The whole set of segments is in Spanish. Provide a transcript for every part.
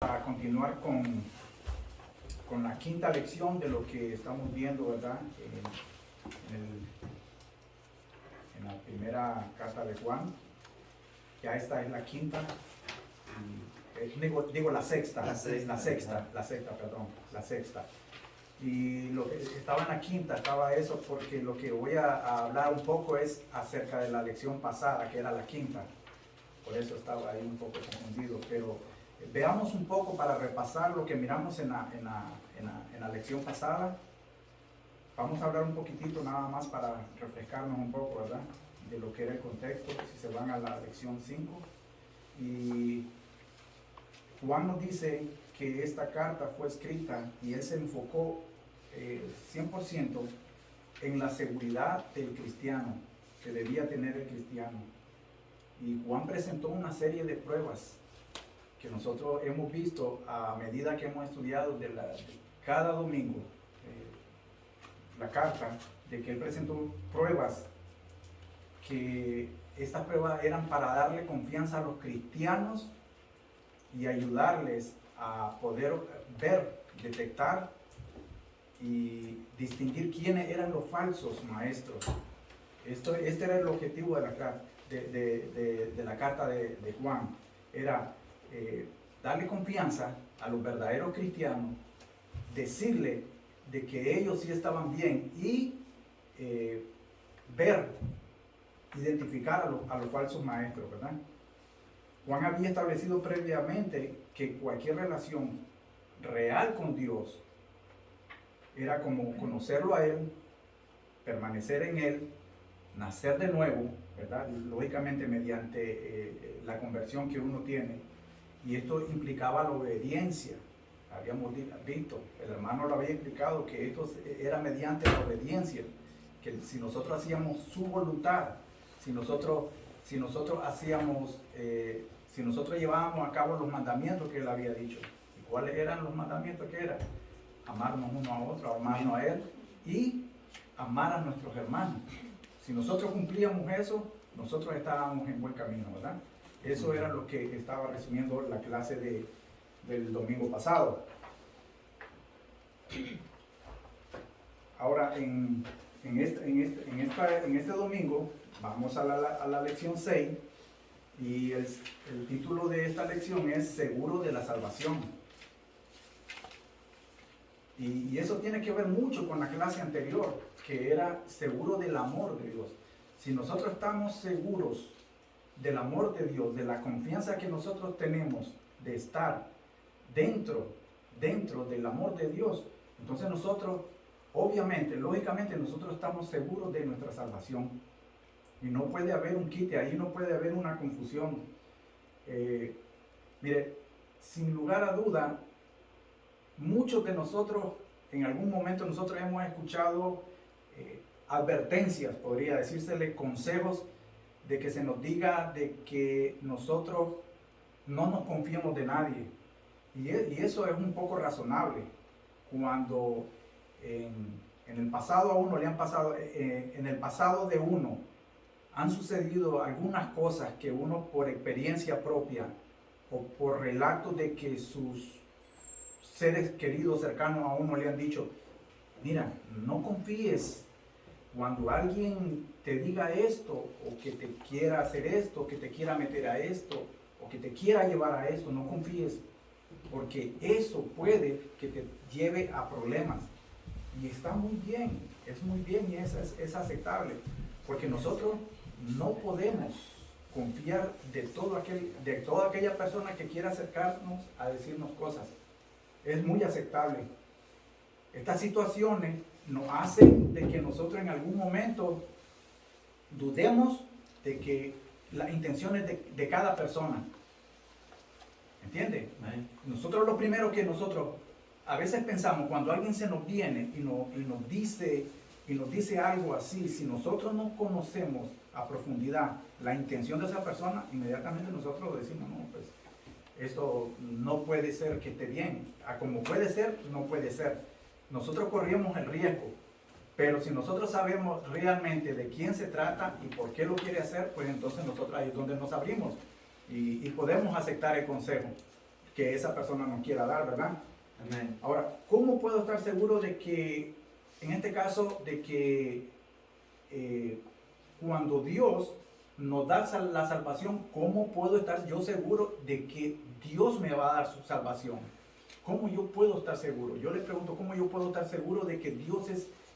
A continuar con la quinta lección de lo que estamos viendo, ¿verdad? En la primera carta de Juan. Ya esta es la quinta, digo la sexta, la sexta. Y lo que estaba en la quinta, estaba eso porque lo que voy a hablar un poco es acerca de la lección pasada, que era la quinta. Por eso estaba ahí un poco confundido, pero veamos un poco para repasar lo que miramos en la lección pasada. Vamos a hablar un poquitito nada más para refrescarnos un poco, ¿verdad? De lo que era el contexto, si se van a la lección 5. Y Juan nos dice que esta carta fue escrita y él se enfocó 100% en la seguridad del cristiano, que debía tener el cristiano. Y Juan presentó una serie de pruebas que nosotros hemos visto a medida que hemos estudiado cada domingo la carta, de que él presentó pruebas, que estas pruebas eran para darle confianza a los cristianos y ayudarles a poder ver, detectar y distinguir quiénes eran los falsos maestros. Este era el objetivo de la carta de Juan, era darle confianza a los verdaderos cristianos, decirle de que ellos sí estaban bien y identificar a los falsos maestros, ¿verdad? Juan había establecido previamente que cualquier relación real con Dios era como conocerlo a Él, permanecer en Él, nacer de nuevo, ¿verdad? Lógicamente mediante la conversión que uno tiene. Y esto implicaba la obediencia. Habíamos visto, el hermano lo había explicado, que esto era mediante la obediencia, que si nosotros hacíamos su voluntad, si nosotros llevábamos a cabo los mandamientos que él había dicho. ¿Y cuáles eran los mandamientos que eran? Amarnos uno a otro, amarnos a él y amar a nuestros hermanos. Si nosotros cumplíamos eso, nosotros estábamos en buen camino, ¿verdad? Eso era lo que estaba resumiendo la clase del domingo pasado. Ahora, en este domingo, vamos a la lección 6, y el título de esta lección es Seguro de la Salvación. Y eso tiene que ver mucho con la clase anterior, que era seguro del amor de Dios. Si nosotros estamos seguros del amor de Dios, de la confianza que nosotros tenemos de estar dentro del amor de Dios, entonces nosotros, obviamente, lógicamente, nosotros estamos seguros de nuestra salvación. Y no puede haber un quite, ahí no puede haber una confusión. Mire, sin lugar a duda, muchos de nosotros, en algún momento nosotros hemos escuchado advertencias, podría decírsele, consejos, de que se nos diga de que nosotros no nos confiemos de nadie. Y eso es un poco razonable. Cuando en el pasado a uno le han pasado, en el pasado de uno han sucedido algunas cosas que uno por experiencia propia o por relatos de que sus seres queridos cercanos a uno le han dicho, mira, no confíes. Cuando alguien te diga esto, o que te quiera hacer esto, que te quiera meter a esto, o que te quiera llevar a esto, no confíes, porque eso puede que te lleve a problemas. Y está muy bien, es muy bien y es aceptable, porque nosotros no podemos confiar de toda aquella persona que quiera acercarnos a decirnos cosas. Es muy aceptable. Estas situaciones nos hacen de que nosotros en algún momento dudemos de que las intenciones de cada persona. ¿Entiende? Nosotros lo primero que nosotros a veces pensamos cuando alguien se nos viene y nos dice algo así, si nosotros no conocemos a profundidad la intención de esa persona, inmediatamente nosotros decimos, no, pues esto no puede ser que esté bien. Como puede ser, no puede ser. Nosotros corríamos el riesgo, pero si nosotros sabemos realmente de quién se trata y por qué lo quiere hacer, pues entonces nosotros ahí es donde nos abrimos y podemos aceptar el consejo. que esa persona nos quiera dar, ¿verdad? Amén. Ahora, ¿cómo puedo estar seguro de que, en este caso, de que cuando Dios nos da la salvación, cómo puedo estar yo seguro de que Dios me va a dar su salvación? ¿Cómo yo puedo estar seguro? Yo le pregunto, ¿cómo yo puedo estar seguro de que Dios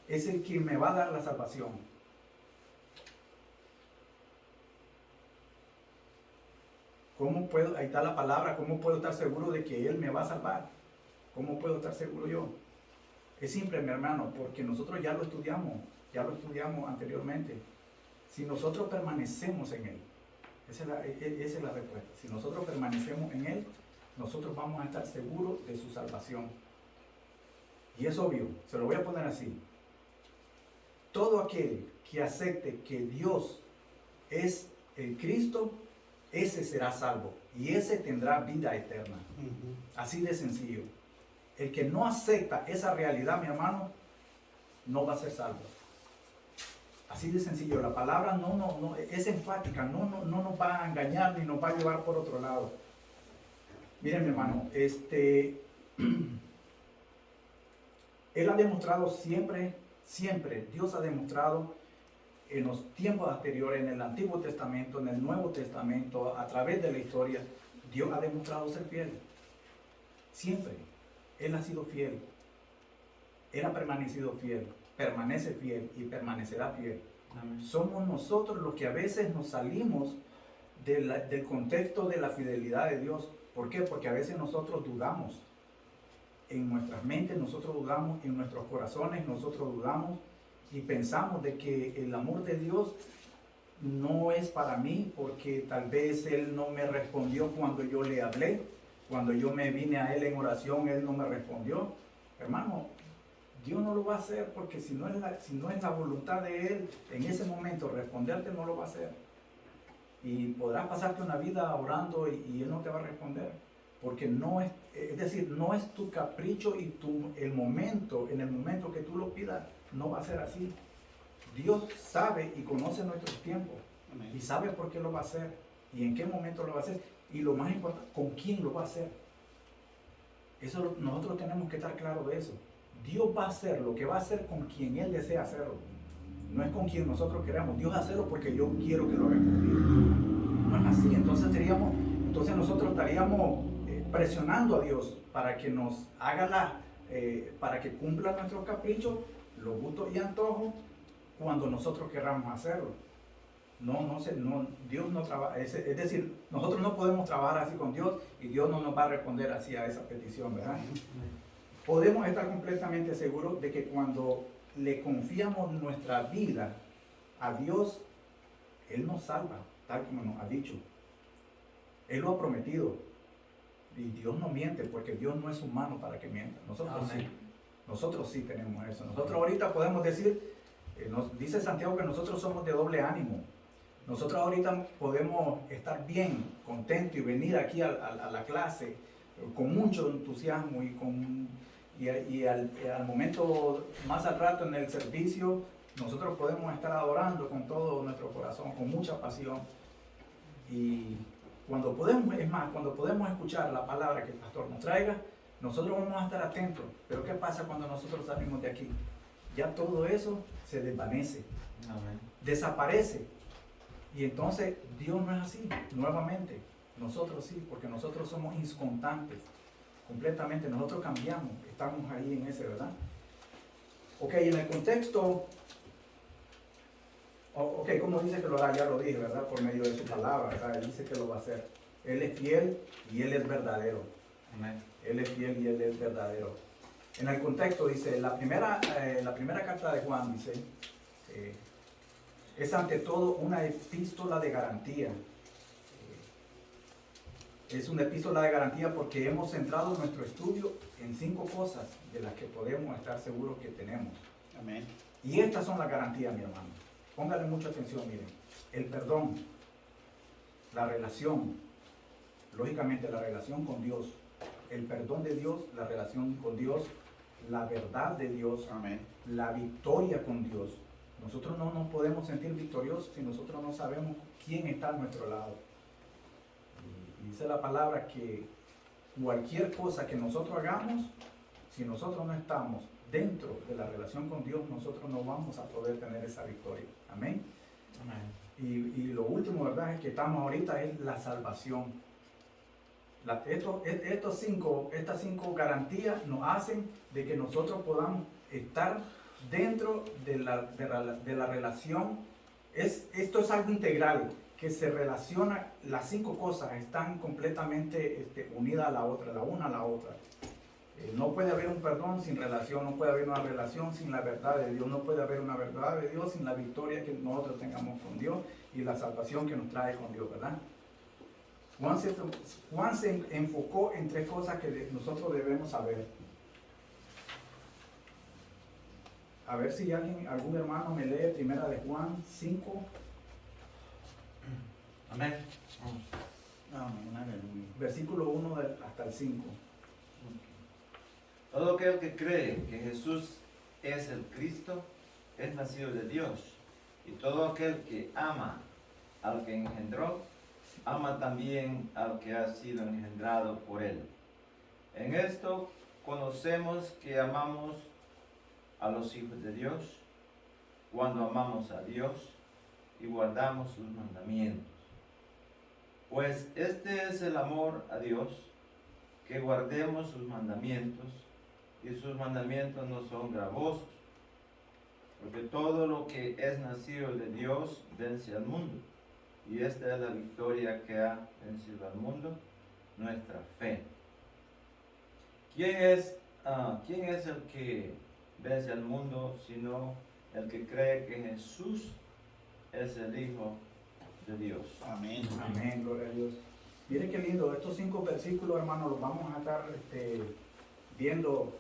es el que me va a dar la salvación? ¿Cómo puedo, ahí está la palabra, cómo puedo estar seguro de que Él me va a salvar? ¿Cómo puedo estar seguro yo? Es simple, mi hermano, porque nosotros ya lo estudiamos anteriormente. Si nosotros permanecemos en Él, esa es la respuesta. Si nosotros permanecemos en Él, nosotros vamos a estar seguros de su salvación. Y es obvio, se lo voy a poner así. Todo aquel que acepte que Dios es el Cristo, ese será salvo y ese tendrá vida eterna. Así de sencillo. El que no acepta esa realidad, mi hermano, no va a ser salvo. Así de sencillo. La palabra no es enfática, no nos va a engañar ni nos va a llevar por otro lado. Miren, mi hermano, Él ha demostrado siempre, Dios ha demostrado en los tiempos anteriores, en el Antiguo Testamento, en el Nuevo Testamento, a través de la historia, Dios ha demostrado ser fiel. Siempre. Él ha sido fiel. Él ha permanecido fiel, permanece fiel y permanecerá fiel. Amén. Somos nosotros los que a veces nos salimos del contexto de la fidelidad de Dios. ¿Por qué? Porque a veces nosotros dudamos. En nuestras mentes nosotros dudamos, en nuestros corazones nosotros dudamos y pensamos de que el amor de Dios no es para mí porque tal vez Él no me respondió cuando yo le hablé, cuando yo me vine a Él en oración, Él no me respondió. Hermano, Dios no lo va a hacer porque si no es la voluntad de Él en ese momento responderte, no lo va a hacer. Y podrás pasarte una vida orando y Él no te va a responder. Porque no es tu capricho y en el momento que tú lo pidas, no va a ser así. Dios sabe y conoce nuestros tiempos. Amén. Y sabe por qué lo va a hacer y en qué momento lo va a hacer. Y lo más importante, con quién lo va a hacer. Nosotros tenemos que estar claros de eso. Dios va a hacer lo que va a hacer con quien Él desea hacerlo. No es con quien nosotros queramos. Dios va a hacerlo porque yo quiero que lo haga conmigo. No es así. Entonces nosotros estaríamos presionando a Dios para que nos haga para que cumpla nuestros caprichos, los gustos y antojos cuando nosotros queramos hacerlo. Dios no trabaja, es decir, nosotros no podemos trabajar así con Dios y Dios no nos va a responder así a esa petición, ¿verdad? Podemos estar completamente seguros de que cuando le confiamos nuestra vida a Dios, Él nos salva, tal como nos ha dicho. Él lo ha prometido. Y Dios no miente porque Dios no es humano para que mienta. Nosotros sí tenemos eso. Nosotros ahorita podemos decir, nos dice Santiago que nosotros somos de doble ánimo. Nosotros ahorita podemos estar bien, contentos y venir aquí a la clase con mucho entusiasmo y al momento, más al rato en el servicio, nosotros podemos estar adorando con todo nuestro corazón, con mucha pasión. Y cuando podemos escuchar la palabra que el pastor nos traiga, nosotros vamos a estar atentos. Pero ¿qué pasa cuando nosotros salimos de aquí? Ya todo eso se desvanece, Amén. Desaparece. Y entonces Dios no es así, nuevamente. Nosotros sí, porque nosotros somos inconstantes, completamente. Nosotros cambiamos, estamos ahí en ese, ¿verdad? Ok, en el contexto, ¿cómo dice que lo hará? Ya lo dije, ¿verdad? Por medio de su palabra, ¿verdad? Él dice que lo va a hacer. Él es fiel y Él es verdadero. Amén. Él es fiel y Él es verdadero. En el contexto dice, la primera carta de Juan dice, es ante todo una epístola de garantía. Es una epístola de garantía porque hemos centrado nuestro estudio en 5 cosas de las que podemos estar seguros que tenemos. Amén. Y estas son las garantías, mi hermano. Póngale mucha atención, miren. El perdón, la relación, lógicamente la relación con Dios, el perdón de Dios, la relación con Dios, la verdad de Dios, Amén. la victoria con Dios. Nosotros no nos podemos sentir victoriosos si nosotros no sabemos quién está a nuestro lado. Y dice la palabra que cualquier cosa que nosotros hagamos, si nosotros no estamos dentro de la relación con Dios, nosotros no vamos a poder tener esa victoria. Amén. Amén. Y lo último, ¿verdad?, es que estamos ahorita es la salvación. Estas cinco garantías nos hacen de que nosotros podamos estar dentro de la relación. Esto es algo integral, que se relaciona, las cinco cosas están completamente unidas a la otra, la una a la otra. No puede haber un perdón sin relación, no puede haber una relación sin la verdad de Dios, no puede haber una verdad de Dios sin la victoria que nosotros tengamos con Dios y la salvación que nos trae con Dios, ¿verdad? Juan se enfocó en tres cosas que nosotros debemos saber. A ver si algún hermano me lee primera de Juan 5. Amén. Amén, aleluya. Versículo 1 hasta el 5. Todo aquel que cree que Jesús es el Cristo es nacido de Dios. Y todo aquel que ama al que engendró, ama también al que ha sido engendrado por él. En esto conocemos que amamos a los hijos de Dios, cuando amamos a Dios y guardamos sus mandamientos. Pues este es el amor a Dios, que guardemos sus mandamientos, y sus mandamientos no son gravosos, porque todo lo que es nacido de Dios vence al mundo, y esta es la victoria que ha vencido al mundo, nuestra fe. ¿Quién es el que vence al mundo sino el que cree que Jesús es el Hijo de Dios? Amén. Amén, gloria a Dios. Miren qué lindo, estos 5 versículos, hermanos, los vamos a estar viendo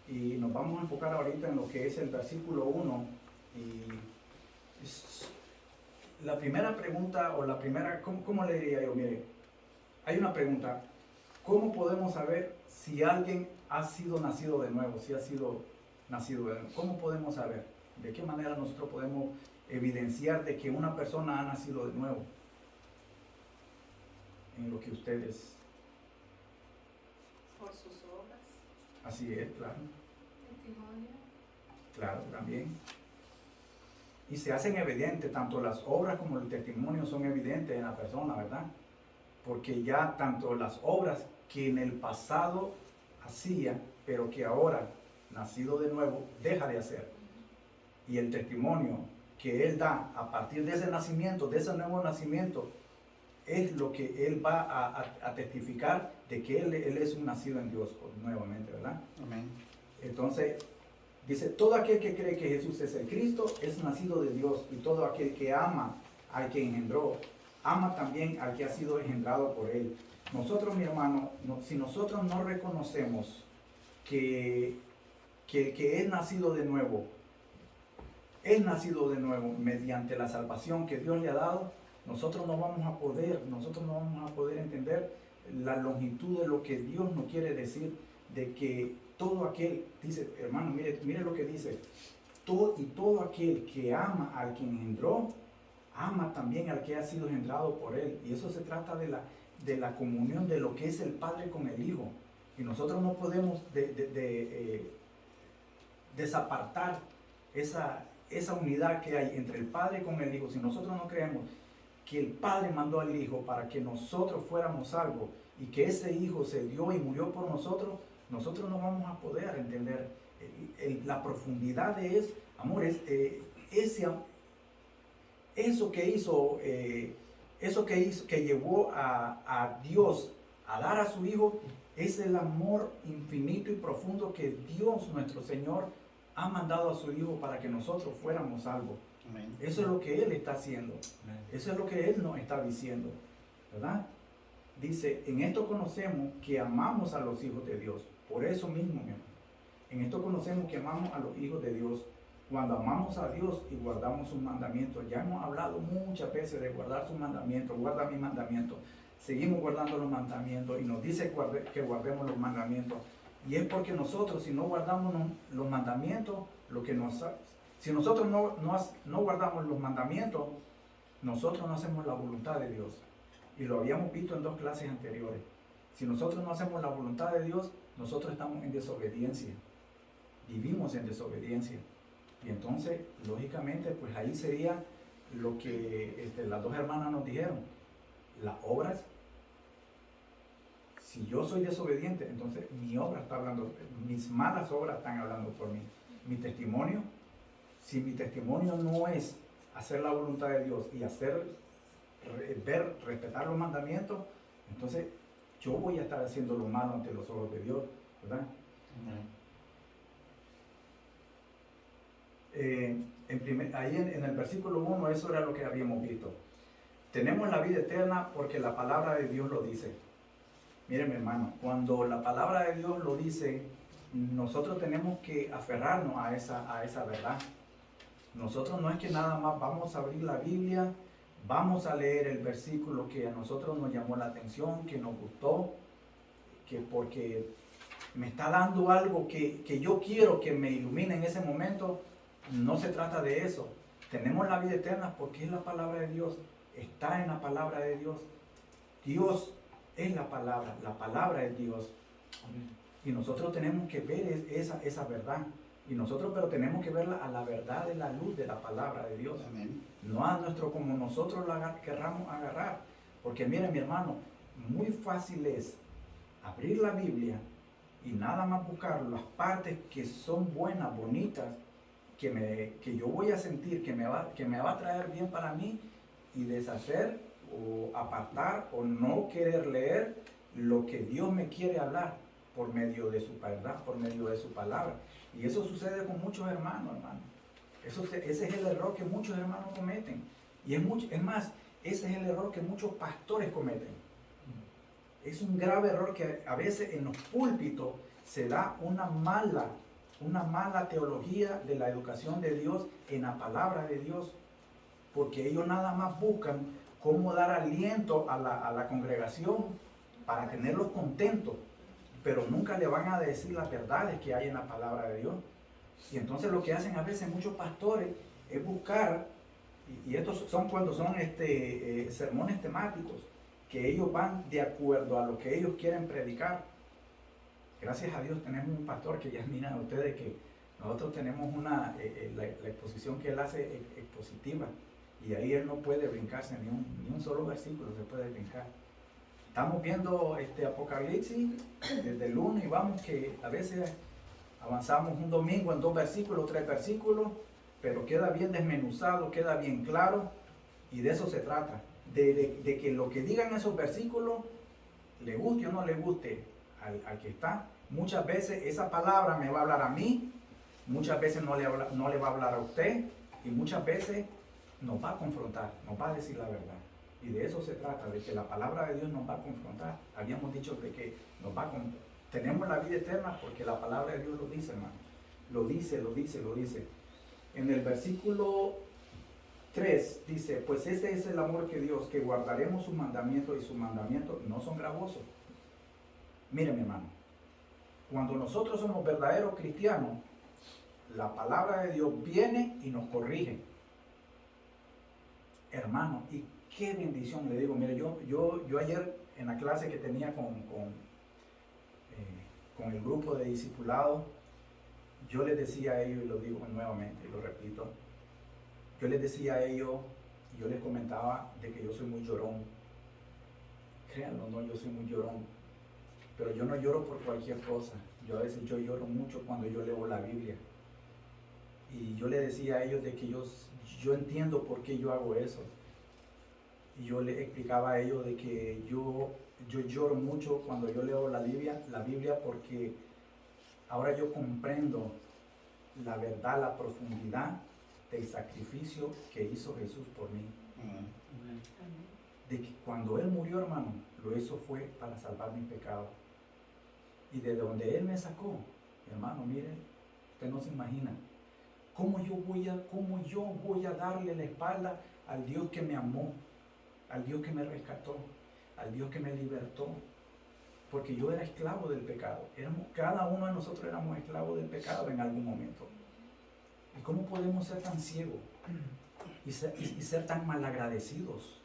y nos vamos a enfocar ahorita en lo que es el versículo 1. Y la primera pregunta, o la primera, ¿cómo le diría yo? Mire, hay una pregunta: ¿cómo podemos saber si alguien ha sido nacido de nuevo? Si ha sido nacido de nuevo, ¿cómo podemos saber? ¿De qué manera nosotros podemos evidenciar de que una persona ha nacido de nuevo? En lo que ustedes... Por sus obras. Así es, claro. Testimonio. Claro, también. Y se hacen evidentes, tanto las obras como el testimonio son evidentes en la persona, ¿verdad? Porque ya tanto las obras que en el pasado hacía, pero que ahora, nacido de nuevo, deja de hacer. Y el testimonio que él da a partir de ese nacimiento, de ese nuevo nacimiento, es lo que él va a testificar de que él es un nacido en Dios nuevamente, ¿verdad? Amén. Entonces, dice, todo aquel que cree que Jesús es el Cristo es nacido de Dios, y todo aquel que ama al que engendró, ama también al que ha sido engendrado por él. Nosotros, mi hermano, si nosotros no reconocemos que el que es nacido de nuevo mediante la salvación que Dios le ha dado, nosotros no vamos a poder entender la longitud de lo que Dios nos quiere decir, de que todo aquel, dice, hermano, mire lo que dice, todo aquel que ama al que engendró, ama también al que ha sido engendrado por él. Y eso se trata de la comunión de lo que es el Padre con el Hijo. Y nosotros no podemos desapartar esa unidad que hay entre el Padre con el Hijo. Si nosotros no creemos que el Padre mandó al Hijo para que nosotros fuéramos salvos, y que ese Hijo se dio y murió por nosotros, nosotros no vamos a poder entender la profundidad de eso. Amor, eso que llevó a Dios a dar a su Hijo, es el amor infinito y profundo que Dios nuestro Señor ha mandado a su Hijo para que nosotros fuéramos salvos. Amén. Eso es lo que Él está haciendo. Amén. Eso es lo que Él nos está diciendo, ¿verdad? Dice, en esto conocemos que amamos a los hijos de Dios. Por eso mismo, mi hermano. En esto conocemos que amamos a los hijos de Dios, cuando amamos a Dios y guardamos sus mandamientos. Ya hemos hablado muchas veces de guardar sus mandamientos. Guarda mis mandamientos. Seguimos guardando los mandamientos, y nos dice que guardemos los mandamientos. Y es porque nosotros, si no guardamos los mandamientos, si nosotros no guardamos los mandamientos, nosotros no hacemos la voluntad de Dios. Y lo habíamos visto en 2 clases anteriores. Si nosotros no hacemos la voluntad de Dios, nosotros estamos en desobediencia. Vivimos en desobediencia. Y entonces, lógicamente, pues ahí sería lo que las dos hermanas nos dijeron. Las obras, si yo soy desobediente, entonces mi obra está hablando, mis malas obras están hablando por mí. Mi testimonio, si mi testimonio no es hacer la voluntad de Dios y respetar los mandamientos, entonces yo voy a estar haciendo lo malo ante los ojos de Dios, ¿verdad? Ahí en el versículo 1, eso era lo que habíamos visto. Tenemos la vida eterna porque la palabra de Dios lo dice. Miren, mi hermano, cuando la palabra de Dios lo dice, nosotros tenemos que aferrarnos a esa verdad. Nosotros no es que nada más vamos a abrir la Biblia, vamos a leer el versículo que a nosotros nos llamó la atención, que nos gustó, que porque me está dando algo que yo quiero que me ilumine en ese momento. No se trata de eso. Tenemos la vida eterna porque es la palabra de Dios. Está en la palabra de Dios. Dios es la palabra es Dios. Y nosotros tenemos que ver esa verdad. Y nosotros, pero tenemos que verla a la verdad de la luz de la palabra de Dios. Amén. No a nuestro como nosotros la querramos agarrar. Porque miren, mi hermano, muy fácil es abrir la Biblia y nada más buscar las partes que son buenas, bonitas, que yo voy a sentir que me va a traer bien para mí, y deshacer o apartar o no querer leer lo que Dios me quiere hablar por medio de su verdad, por medio de su palabra. Y eso sucede con muchos hermanos, hermano. Ese es el error que muchos hermanos cometen. Y es más, ese es el error que muchos pastores cometen. Es un grave error que a veces en los púlpitos se da una mala teología de la educación de Dios en la palabra de Dios, porque ellos nada más buscan cómo dar aliento a la congregación para tenerlos contentos, pero nunca le van a decir las verdades que hay en la palabra de Dios. Y entonces lo que hacen a veces muchos pastores es buscar, y estos son cuando son sermones temáticos, que ellos van de acuerdo a lo que ellos quieren predicar. Gracias a Dios tenemos un pastor que ya miran ustedes que nosotros tenemos la exposición que él hace expositiva, y ahí él no puede brincarse ni un solo versículo se puede brincar. Estamos viendo Apocalipsis desde el 1 y vamos que a veces avanzamos un domingo en 2 versículos, 3 versículos, pero queda bien desmenuzado, queda bien claro, y de eso se trata, de que lo que digan esos versículos, le guste o no le guste al que está. Muchas veces esa palabra me va a hablar a mí, muchas veces no le va a hablar a usted, y muchas veces nos va a confrontar, nos va a decir la verdad. Y de eso se trata, de que la palabra de Dios nos va a confrontar. Habíamos dicho de que tenemos la vida eterna porque la palabra de Dios lo dice, hermano. Lo dice. En el versículo 3 dice, pues ese es el amor que Dios, que guardaremos sus mandamientos, y sus mandamientos no son gravosos. Miren, mi hermano, cuando nosotros somos verdaderos cristianos, la palabra de Dios viene y nos corrige. Hermano, y qué bendición, le digo. Mire, yo ayer en la clase que tenía con el grupo de discipulados, yo les decía a ellos, y lo digo nuevamente, y lo repito, yo les decía a ellos, y yo les comentaba de que yo soy muy llorón. Créanlo, no, yo soy muy llorón, pero yo no lloro por cualquier cosa. A veces yo lloro mucho cuando yo leo la Biblia. Y yo les decía a ellos de que yo entiendo por qué yo hago eso. Y yo les explicaba a ellos de que yo lloro mucho cuando yo leo la Biblia porque ahora yo comprendo la verdad, la profundidad del sacrificio que hizo Jesús por mí. De que cuando Él murió, hermano, lo hizo fue para salvar mis pecados. Y de donde Él me sacó, hermano, mire, usted no se imagina. ¿Cómo yo voy a darle la espalda al Dios que me amó, al Dios que me rescató, al Dios que me libertó? Porque yo era esclavo del pecado. Cada uno de nosotros éramos esclavos del pecado en algún momento. ¿Y cómo podemos ser tan ciegos y ser tan malagradecidos?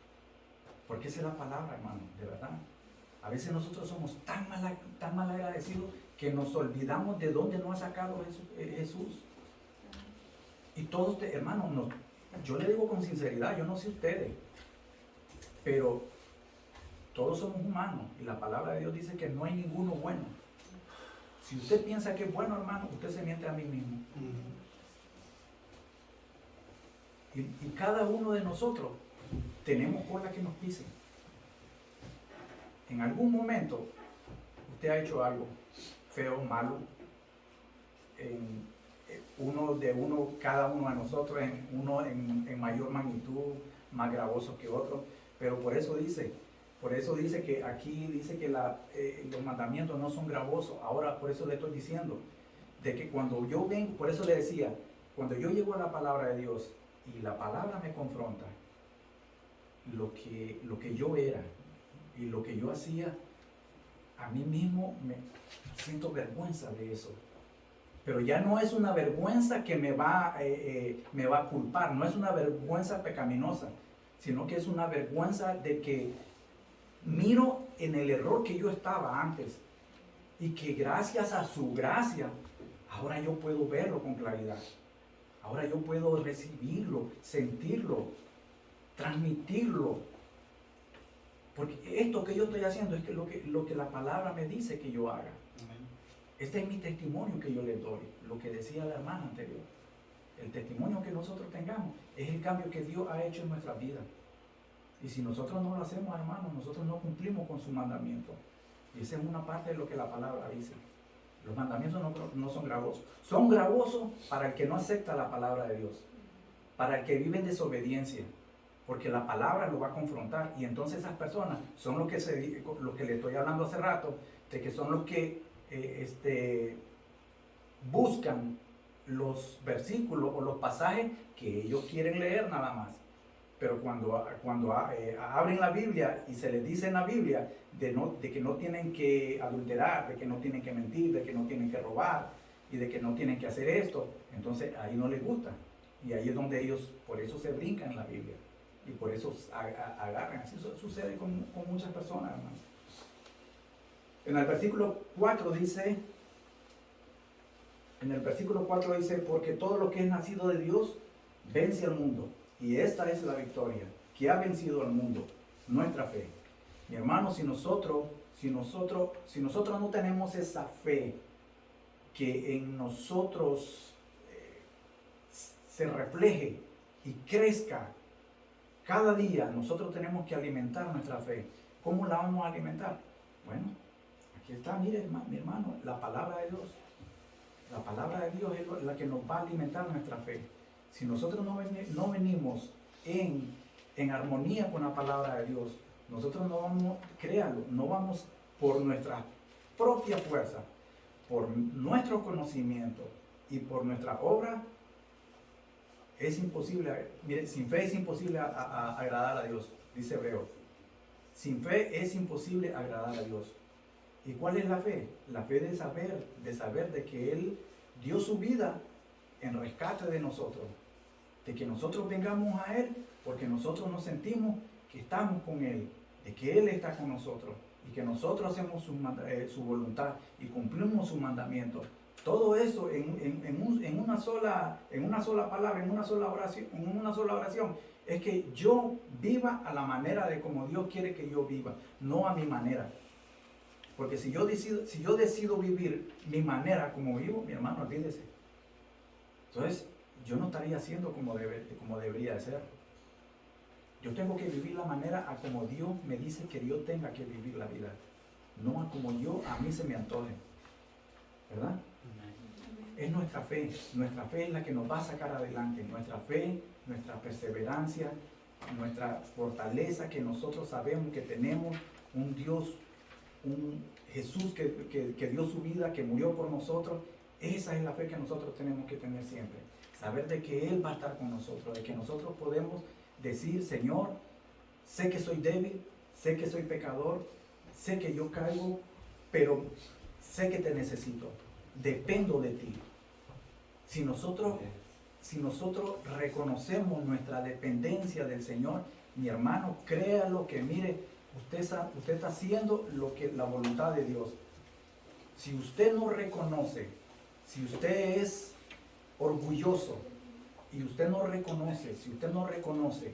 Porque esa es la palabra, hermano, de verdad. A veces nosotros somos tan mal agradecidos que nos olvidamos de dónde nos ha sacado Jesús. Y todos, hermanos, yo le digo con sinceridad, yo no sé ustedes, pero todos somos humanos y la palabra de Dios dice que no hay ninguno bueno. Si usted piensa que es bueno, hermano, usted se miente a mí mismo. Y cada uno de nosotros tenemos cola que nos pisen. En algún momento usted ha hecho algo feo, malo, cada uno de nosotros, uno en mayor magnitud, más gravoso que otro, pero por eso dice que aquí dice que los mandamientos no son gravosos. Ahora, por eso le estoy diciendo, de que cuando yo vengo, por eso le decía, cuando yo llego a la palabra de Dios y la palabra me confronta, lo que yo era y lo que yo hacía, a mí mismo me siento vergüenza de eso. Pero ya no es una vergüenza que me va a culpar, no es una vergüenza pecaminosa, sino que es una vergüenza de que miro en el error que yo estaba antes y que gracias a su gracia, ahora yo puedo verlo con claridad. Ahora yo puedo recibirlo, sentirlo, transmitirlo. Porque esto que yo estoy haciendo es lo que la palabra me dice que yo haga. Este es mi testimonio que yo les doy, lo que decía la hermana anterior. El testimonio que nosotros tengamos es el cambio que Dios ha hecho en nuestra vida. Y si nosotros no lo hacemos, hermanos, nosotros no cumplimos con su mandamiento. Y esa es una parte de lo que la palabra dice. Los mandamientos no son gravosos. Son gravosos para el que no acepta la palabra de Dios, para el que vive en desobediencia, porque la palabra lo va a confrontar. Y entonces esas personas son los que le estoy hablando hace rato, de que son los que buscan los versículos o los pasajes que ellos quieren leer nada más. Pero cuando abren la Biblia y se les dice en la Biblia de que no tienen que adulterar, de que no tienen que mentir, de que no tienen que robar y de que no tienen que hacer esto, entonces ahí no les gusta. Y ahí es donde ellos, por eso se brincan en la Biblia y por eso agarran. Así sucede con muchas personas, hermanos. En el versículo 4 dice, porque todo lo que es nacido de Dios vence al mundo. Y esta es la victoria que ha vencido al mundo, nuestra fe. Mi hermano, si nosotros no tenemos esa fe que en nosotros se refleje y crezca cada día, nosotros tenemos que alimentar nuestra fe. ¿Cómo la vamos a alimentar? Bueno, aquí está, mire, mi hermano, la palabra de Dios. La palabra de Dios es la que nos va a alimentar nuestra fe. Si nosotros no venimos en armonía con la palabra de Dios, nosotros no vamos, créanlo, no vamos por nuestra propia fuerza, por nuestro conocimiento y por nuestra obra, es imposible, mire, sin fe es imposible agradar a Dios, dice Hebreo. Sin fe es imposible agradar a Dios. ¿Y cuál es la fe? La fe de saber de que Él dio su vida en rescate de nosotros, de que nosotros vengamos a Él porque nosotros nos sentimos que estamos con Él, de que Él está con nosotros y que nosotros hacemos su voluntad y cumplimos su mandamiento. Todo eso en una sola palabra, en una sola oración, es que yo viva a la manera de como Dios quiere que yo viva, no a mi manera. Porque si yo decido vivir mi manera como vivo, mi hermano, olvídese. Entonces, yo no estaría haciendo como debería de ser. Yo tengo que vivir la manera a como Dios me dice que yo tenga que vivir la vida. No a como a mí se me antoje. ¿Verdad? Es nuestra fe. Nuestra fe es la que nos va a sacar adelante. Nuestra fe, nuestra perseverancia, nuestra fortaleza, que nosotros sabemos que tenemos un Dios, un Jesús que dio su vida, que murió por nosotros. Esa es la fe que nosotros tenemos que tener siempre. Saber de que Él va a estar con nosotros, de que nosotros podemos decir, Señor, sé que soy débil, sé que soy pecador, sé que yo caigo, pero sé que te necesito, dependo de ti. Si nosotros reconocemos nuestra dependencia del Señor, mi hermano, créalo que mire, usted está haciendo la voluntad de Dios. Si usted no reconoce, si usted es orgulloso y usted no reconoce, si usted no reconoce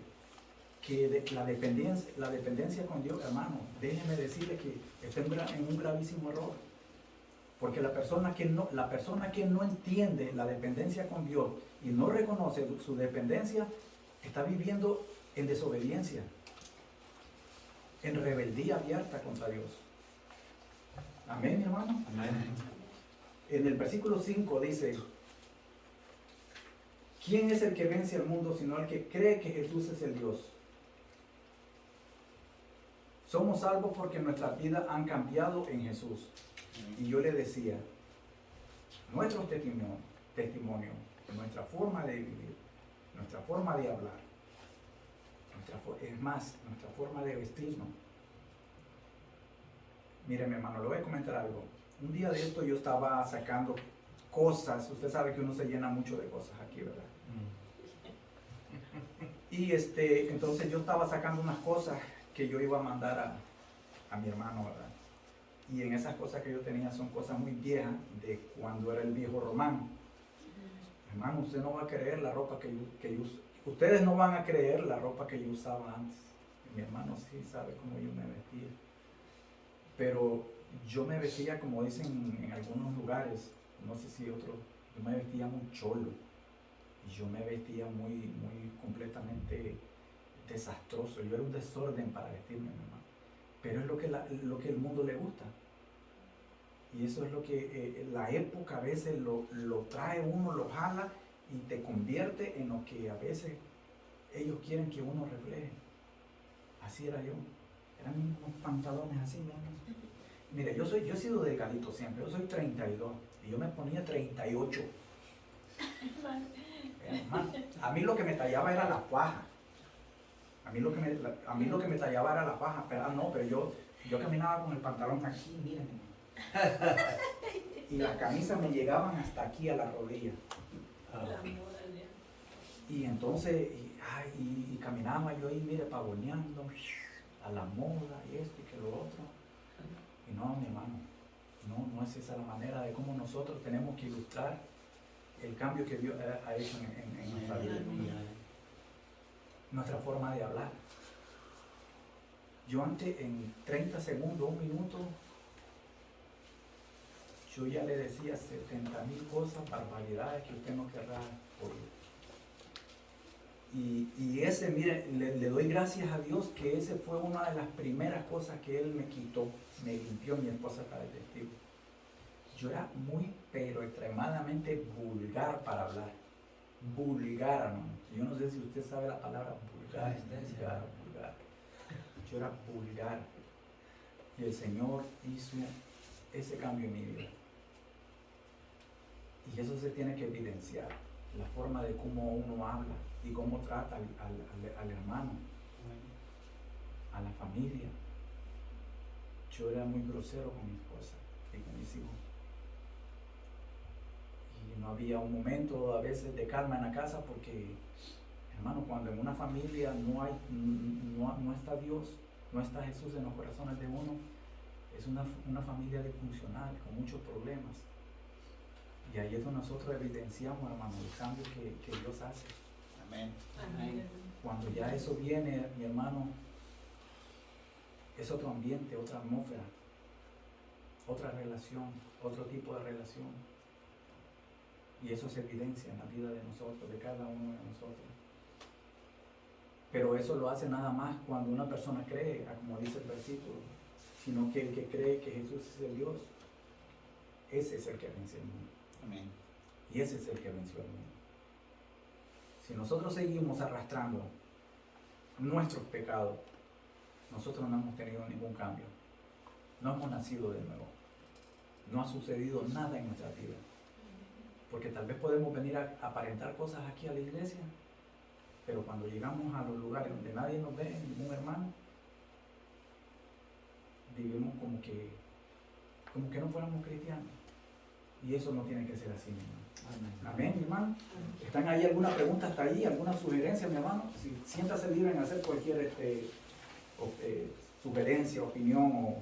que la dependencia con Dios, hermano, déjeme decirle que está en un gravísimo error. Porque la persona que no entiende la dependencia con Dios y no reconoce su dependencia, está viviendo en desobediencia, en rebeldía abierta contra Dios. Amén, mi hermano. Amén. En el versículo 5 dice: ¿quién es el que vence al mundo sino el que cree que Jesús es el Dios? Somos salvos porque nuestras vidas han cambiado en Jesús. Y yo le decía, nuestro testimonio, nuestra forma de vivir, nuestra forma de hablar, nuestra forma de vestirnos. Mire, mi hermano, le voy a comentar algo. Un día de esto yo estaba sacando cosas. Usted sabe que uno se llena mucho de cosas aquí, ¿verdad? Y entonces yo estaba sacando unas cosas que yo iba a mandar a mi hermano, ¿verdad? Y en esas cosas que yo tenía son cosas muy viejas de cuando era el viejo Román. Hermano, usted no va a creer la ropa que yo uso. Ustedes no van a creer la ropa que yo usaba antes. Mi hermano sí sabe cómo yo me vestía. Pero yo me vestía, como dicen en algunos lugares, no sé si otros, yo me vestía muy cholo. Y yo me vestía muy completamente desastroso. Yo era un desorden para vestirme, mi hermano. Pero es lo que el mundo le gusta. Y eso es lo que la época a veces lo trae uno, lo jala y te convierte en lo que a veces ellos quieren que uno refleje. Así era yo. Eran unos pantalones así, ¿no? Mire, yo he sido delgadito siempre. Yo soy 32 y yo me ponía 38. Hermano, a mí lo que me tallaba era la faja. A mí lo que me tallaba era la faja, pero yo caminaba con el pantalón aquí, miren. Y las camisas me llegaban hasta aquí a la rodilla. Y entonces, y caminaba yo ahí, mire, pavoneando a la moda y esto y que lo otro. Y no, mi hermano, no es esa la manera de cómo nosotros tenemos que ilustrar el cambio que Dios ha hecho en nuestra vida. Nuestra forma de hablar. Yo antes, en 30 segundos, 1 minuto, yo ya le decía 70,000 cosas, barbaridades que usted no querrá oír. Y ese, mire, le doy gracias a Dios que ese fue una de las primeras cosas que Él me quitó, me limpió. Mi esposa para el testigo. Yo era pero extremadamente vulgar para hablar. Vulgar, hermano. Yo no sé si usted sabe la palabra vulgar. Vulgar. Yo era vulgar. Y el Señor hizo ese cambio en mi vida. Y eso se tiene que evidenciar. La forma de cómo uno habla y cómo trata al hermano, a la familia. Yo era muy grosero con mi esposa y con mis hijos. Y no había un momento a veces de calma en la casa porque, hermano, cuando en una familia no está Dios, no está Jesús en los corazones de uno, es una familia disfuncional, con muchos problemas. Y ahí es donde nosotros evidenciamos, hermano, el cambio que Dios hace. Amén. Cuando ya eso viene, mi hermano, es otro ambiente, otra atmósfera, otra relación, otro tipo de relación. Y eso se evidencia en la vida de nosotros, de cada uno de nosotros. Pero eso lo hace nada más cuando una persona cree, como dice el versículo, sino que el que cree que Jesús es el Dios, ese es el que vence el mundo. Amén. Y ese es el que venció al mundo. Si nosotros seguimos arrastrando nuestros pecados, nosotros no hemos tenido ningún cambio. No hemos nacido de nuevo. No ha sucedido nada en nuestra vida. Porque tal vez podemos venir a aparentar cosas aquí a la iglesia, pero cuando llegamos a los lugares donde nadie nos ve, ningún hermano, vivimos como que no fuéramos cristianos. Y eso no tiene que ser así, mi hermano. Amén, mi hermano. ¿Están ahí alguna pregunta hasta ahí? ¿Alguna sugerencia, mi hermano? Si siéntase libre en hacer cualquier sugerencia, opinión o...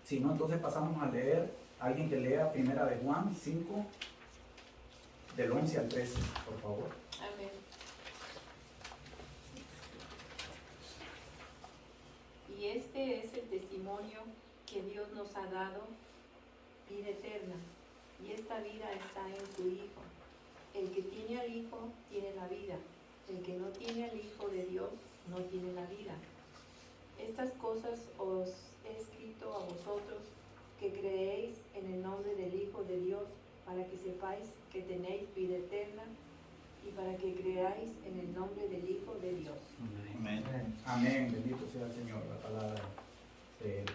Si no, entonces pasamos a leer, alguien que lea Primera de Juan 5, del 11 al 13, por favor. Amén. Y este es el testimonio que Dios nos ha dado, vida eterna, y esta vida está en su Hijo. El que tiene al Hijo tiene la vida, el que no tiene al Hijo de Dios no tiene la vida. Estas cosas os he escrito a vosotros que creéis en el nombre del Hijo de Dios, para que sepáis que tenéis vida eterna y para que creáis en el nombre del Hijo de Dios. Amén. Amén, bendito sea el Señor, la palabra de Él.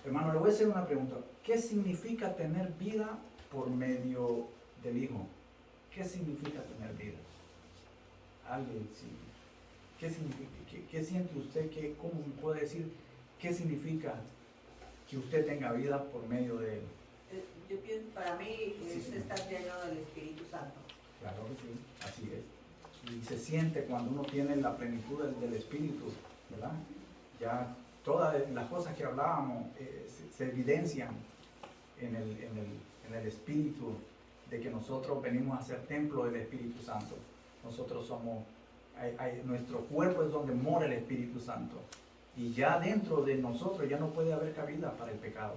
Hermano, le voy a hacer una pregunta. ¿Qué significa tener vida por medio del Hijo? ¿Qué significa tener vida? Alguien, sí. ¿Qué significa? ¿Qué siente usted? ¿Cómo me puede decir qué significa que usted tenga vida por medio de Él? Yo pienso, para mí, Sí, es sí. estar lleno del Espíritu Santo. Claro que sí, así es. Y se siente cuando uno tiene la plenitud del Espíritu, ¿verdad? Ya todas las cosas que hablábamos se evidencian en el Espíritu, de que nosotros venimos a ser templo del Espíritu Santo. Nosotros somos, nuestro cuerpo es donde mora el Espíritu Santo. Y ya dentro de nosotros ya no puede haber cabida para el pecado.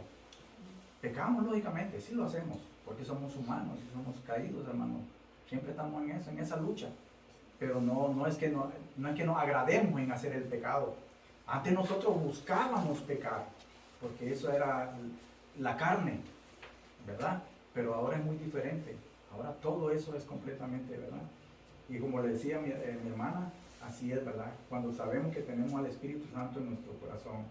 Pecamos lógicamente, sí lo hacemos, porque somos humanos y somos caídos, hermano. Siempre estamos en eso, en esa lucha. Pero no es que nos agrademos en hacer el pecado. Antes nosotros buscábamos pecar, porque eso era la carne, ¿verdad? Pero ahora es muy diferente. Ahora todo eso es completamente, ¿verdad? Y como le decía mi hermana, así es, ¿verdad? Cuando sabemos que tenemos al Espíritu Santo en nuestro corazón.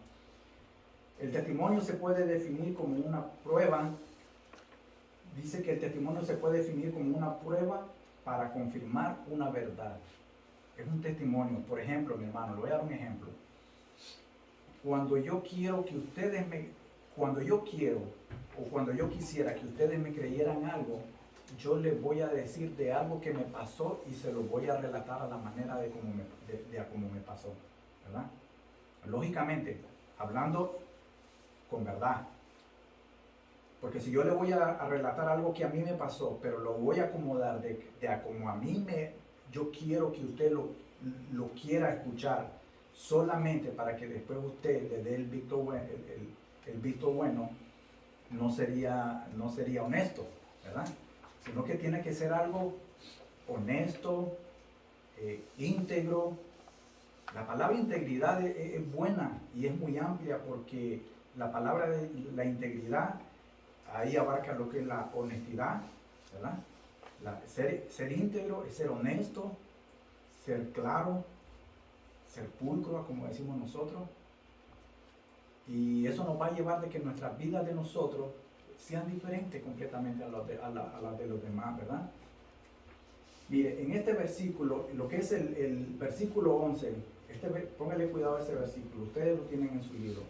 El testimonio se puede definir como una prueba. Dice que el testimonio se puede definir como una prueba para confirmar una verdad. Es un testimonio. Por ejemplo, mi hermano, le voy a dar un ejemplo. Cuando yo quiero que ustedes cuando yo quisiera que ustedes me creyeran algo, yo les voy a decir de algo que me pasó y se lo voy a relatar a la manera de cómo me pasó, ¿verdad? Lógicamente, hablando con verdad. Porque si yo le voy a relatar algo que a mí me pasó, pero lo voy a acomodar de a como a mí yo quiero que usted lo quiera escuchar, solamente para que después usted le dé el visto bueno, no sería honesto, ¿verdad? Sino que tiene que ser algo honesto, íntegro. La palabra integridad es buena y es muy amplia, porque la palabra de la integridad ahí abarca lo que es la honestidad, ¿verdad? Ser íntegro es ser honesto, ser claro, ser pulcro, como decimos nosotros. Y eso nos va a llevar de que nuestras vidas de nosotros sean diferentes completamente a las de los demás, ¿verdad? Mire, en este versículo, lo que es el versículo 11, póngale cuidado a ese versículo, ustedes lo tienen en su libro.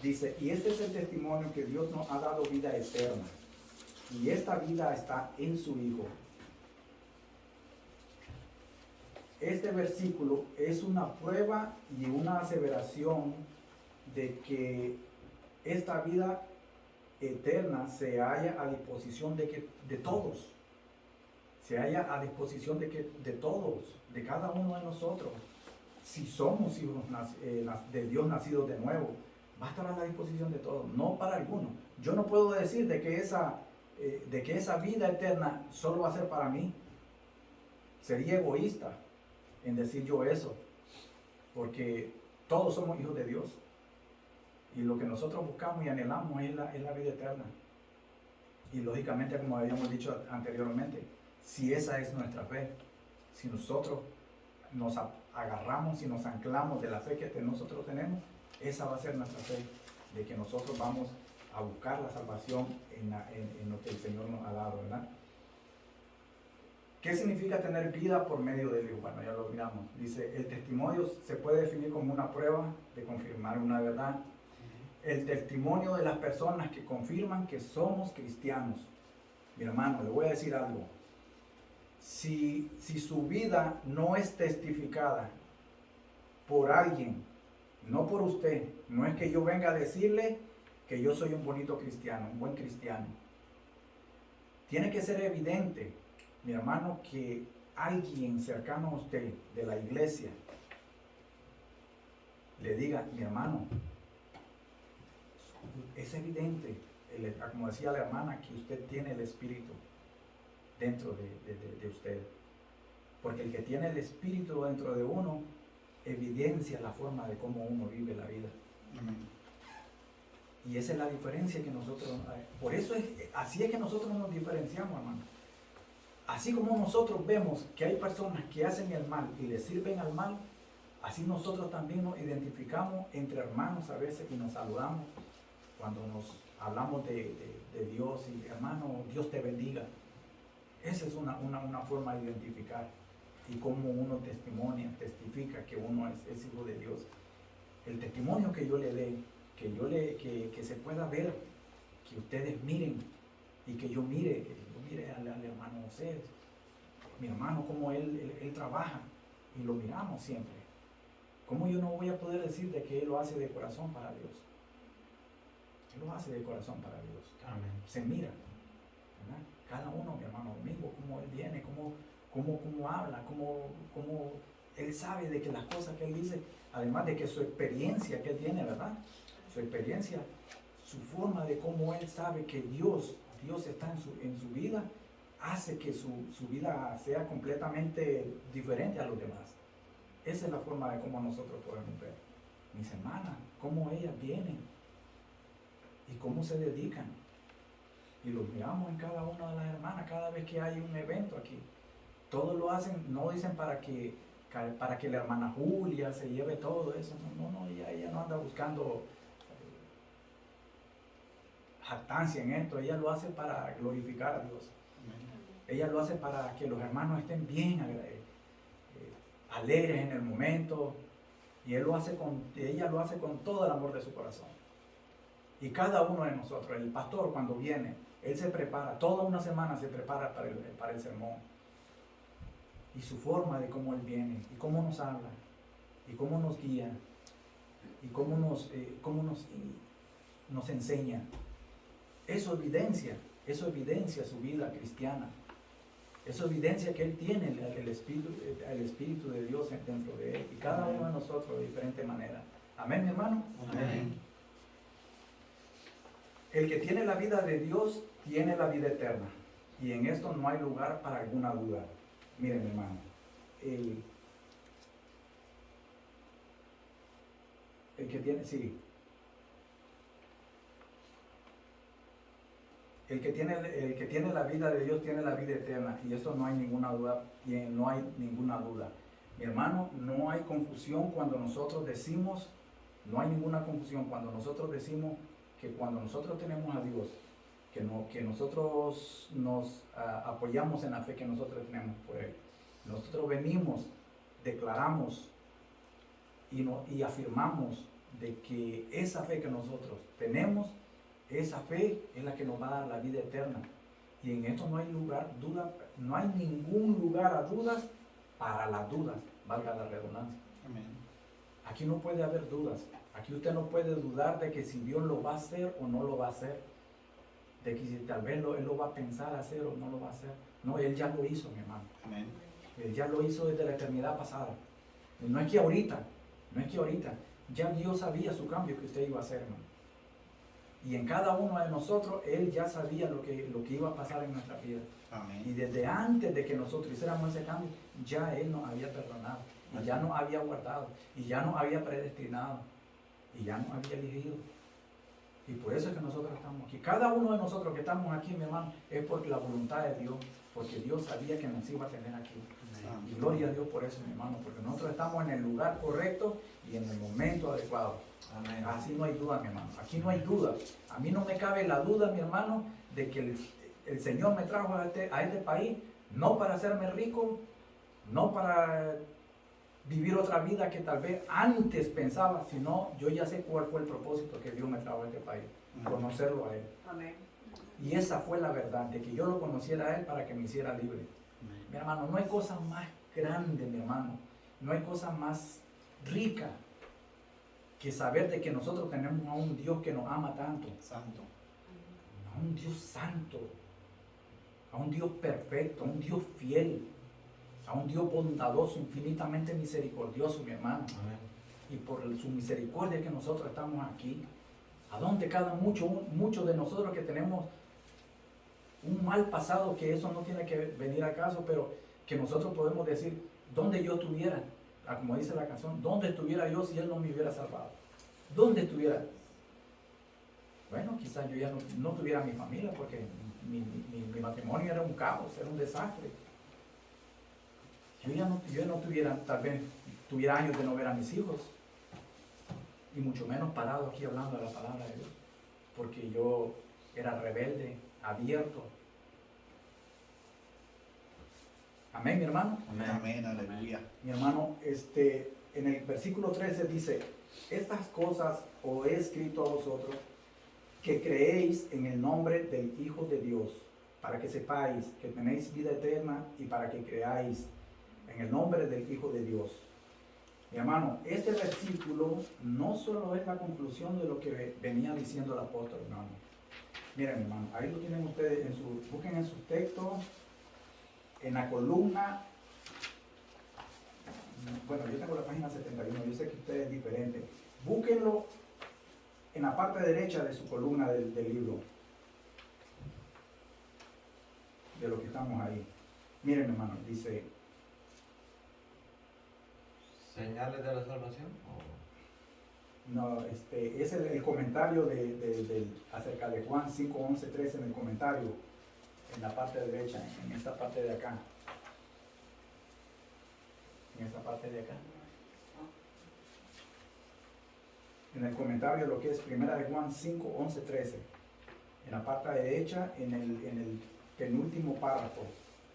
Dice, y este es el testimonio que Dios nos ha dado vida eterna, y esta vida está en su Hijo. Este versículo es una prueba y una aseveración de que esta vida eterna se halla a disposición de todos. Se halla a disposición de todos, de cada uno de nosotros. Si somos hijos de Dios nacidos de nuevo, va a estar a la disposición de todos, no para algunos. Yo no puedo decir de que esa vida eterna solo va a ser para mí. Sería egoísta en decir yo eso, porque todos somos hijos de Dios. Y lo que nosotros buscamos y anhelamos es la vida eterna. Y lógicamente, como habíamos dicho anteriormente, si esa es nuestra fe, si nosotros nos agarramos y nos anclamos de la fe que nosotros tenemos, esa va a ser nuestra fe, de que nosotros vamos a buscar la salvación en lo que el Señor nos ha dado, ¿verdad? ¿Qué significa tener vida por medio de Dios? Bueno, ya lo miramos. Dice, el testimonio se puede definir como una prueba de confirmar una verdad. El testimonio de las personas que confirman que somos cristianos. Mi hermano, le voy a decir algo. Si su vida no es testificada por alguien, No por usted. No es que yo venga a decirle que yo soy un bonito cristiano, un buen cristiano. Tiene que ser evidente, mi hermano, que alguien cercano a usted de la iglesia le diga, mi hermano, es evidente, como decía la hermana, que usted tiene el Espíritu dentro de usted. Porque el que tiene el Espíritu dentro de uno evidencia la forma de cómo uno vive la vida. Y esa es la diferencia que nosotros, por eso así es que nosotros nos diferenciamos, hermano. Así como nosotros vemos que hay personas que hacen el mal y le sirven al mal, así nosotros también nos identificamos entre hermanos a veces y nos saludamos cuando nos hablamos de Dios y hermano, Dios te bendiga. Esa es una forma de identificar y cómo uno testifica que uno es hijo de Dios. El testimonio que yo le dé, que se pueda ver, que ustedes miren y que yo mire al hermano José, mi hermano, cómo él trabaja y lo miramos siempre. ¿Cómo yo no voy a poder decir de que él lo hace de corazón para Dios? Él lo hace de corazón para Dios. Amén. Se mira, ¿verdad? Cada uno, mi hermano Domingo, cómo él viene, cómo habla, cómo él sabe de que las cosas que él dice, además de que su experiencia que él tiene, ¿verdad? Su experiencia, su forma de cómo él sabe que Dios está en su vida, hace que su vida sea completamente diferente a los demás. Esa es la forma de cómo nosotros podemos ver. Mis hermanas, cómo ellas vienen y cómo se dedican. Y los miramos en cada una de las hermanas cada vez que hay un evento aquí. Todos lo hacen, no dicen para que la hermana Julia se lleve todo eso. No, ella no anda buscando jactancia en esto. Ella lo hace para glorificar a Dios. Ella lo hace para que los hermanos estén bien alegres en el momento. Y ella lo hace con todo el amor de su corazón. Y cada uno de nosotros, el pastor cuando viene, él se prepara, toda una semana se prepara para el sermón. Y su forma de cómo él viene, y cómo nos habla, y cómo nos guía, y cómo nos enseña. Eso evidencia su vida cristiana. Eso evidencia que él tiene el Espíritu de Dios dentro de él. Y cada uno de nosotros de diferente manera. Amén, mi hermano. Amén. El que tiene la vida de Dios tiene la vida eterna. Y en esto no hay lugar para alguna duda. Miren, mi hermano. El que tiene, sí. El que tiene la vida de Dios tiene la vida eterna. Y eso no hay ninguna duda. Mi hermano, no hay confusión cuando nosotros decimos, no hay ninguna confusión cuando nosotros decimos que cuando nosotros tenemos a Dios, que nosotros nos apoyamos en la fe que nosotros tenemos por Él. Nosotros venimos, declaramos y afirmamos de que esa fe que nosotros tenemos, esa fe es la que nos va a dar la vida eterna. Y en esto no hay no hay ningún lugar a dudas para las dudas, valga la redundancia. Amén. Aquí no puede haber dudas. Aquí usted no puede dudar de que si Dios lo va a hacer o no lo va a hacer. De que si tal vez Él lo va a pensar hacer o no lo va a hacer. No, Él ya lo hizo, mi hermano. Amén. Él ya lo hizo desde la eternidad pasada. No es que ahorita. Ya Dios sabía su cambio que usted iba a hacer, hermano. Y en cada uno de nosotros, Él ya sabía lo que iba a pasar en nuestra vida. Amén. Y desde antes de que nosotros hiciéramos ese cambio, ya Él nos había perdonado. Y ya nos había guardado. Y ya nos había predestinado. Y ya nos había elegido. Y por eso es que nosotros estamos aquí. Cada uno de nosotros que estamos aquí, mi hermano, es por la voluntad de Dios. Porque Dios sabía que nos iba a tener aquí. Amén. Y gloria a Dios por eso, mi hermano. Porque nosotros estamos en el lugar correcto y en el momento adecuado. Amén. Así no hay duda, mi hermano. Aquí no hay duda. A mí no me cabe la duda, mi hermano, de que el Señor me trajo a este país no para hacerme rico, no para vivir otra vida que tal vez antes pensaba, sino yo ya sé cuál fue el propósito que Dios me trajo a este país, conocerlo a Él. Amén. Y esa fue la verdad, de que yo lo conociera a Él para que me hiciera libre. Amén. Mi hermano, no hay cosa más grande, mi hermano, no hay cosa más rica que saber de que nosotros tenemos a un Dios que nos ama tanto, Santo. a un Dios santo, a un Dios perfecto, a un Dios fiel, a un Dios bondadoso, infinitamente misericordioso, mi hermano. Amén. Y por su misericordia que nosotros estamos aquí, a donde cada muchos de nosotros que tenemos un mal pasado, que eso no tiene que venir al caso, pero que nosotros podemos decir, ¿dónde yo estuviera? Como dice la canción, ¿dónde estuviera yo si Él no me hubiera salvado? ¿Dónde estuviera? Bueno, quizás yo ya no tuviera mi familia, porque mi matrimonio era un caos, era un desastre. Yo no tuviera, tal vez tuviera años de no ver a mis hijos, y mucho menos parado aquí hablando de la palabra de Dios, porque yo era rebelde, abierto. Amén, mi hermano. Amén. Amén, aleluya. Mi hermano, en el versículo 13 dice, estas cosas os he escrito a vosotros que creéis en el nombre del Hijo de Dios, para que sepáis que tenéis vida eterna y para que creáis en el nombre del Hijo de Dios. Mi hermano, este versículo no solo es la conclusión de lo que venía diciendo el apóstol, hermano. Miren, hermano, ahí lo tienen ustedes, busquen en su texto, en la columna. Bueno, yo tengo la página 71, yo sé que usted es diferente. Búsquenlo en la parte derecha de su columna del libro, de lo que estamos ahí. Miren, hermano, dice, ¿Señales de la salvación? no, es el comentario acerca de Juan 5, 11, 13, en el comentario, en la parte derecha, en esta parte de acá. En esta parte de acá. En el comentario de lo que es primera de Juan 5, 11, 13. En la parte derecha, en el penúltimo párrafo.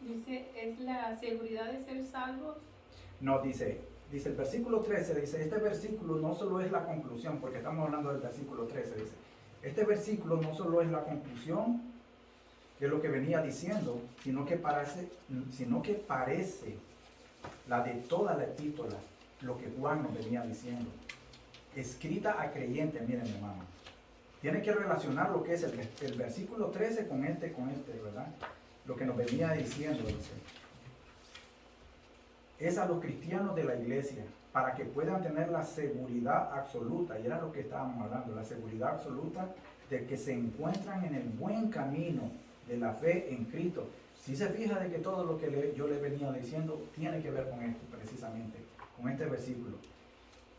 Dice, ¿es la seguridad de ser salvos? No, dice el versículo 13, dice, este versículo no solo es la conclusión, porque estamos hablando del versículo 13, dice, este versículo no solo es la conclusión de lo que venía diciendo, sino que parece la de toda la epístola, lo que Juan nos venía diciendo, escrita a creyentes. Miren, hermano, tiene que relacionar lo que es el versículo 13 con este, ¿verdad? Lo que nos venía diciendo, dice, es a los cristianos de la iglesia, para que puedan tener la seguridad absoluta, y era lo que estábamos hablando, la seguridad absoluta de que se encuentran en el buen camino de la fe en Cristo. Si se fija de que todo lo que yo le venía diciendo tiene que ver con esto, precisamente, con este versículo,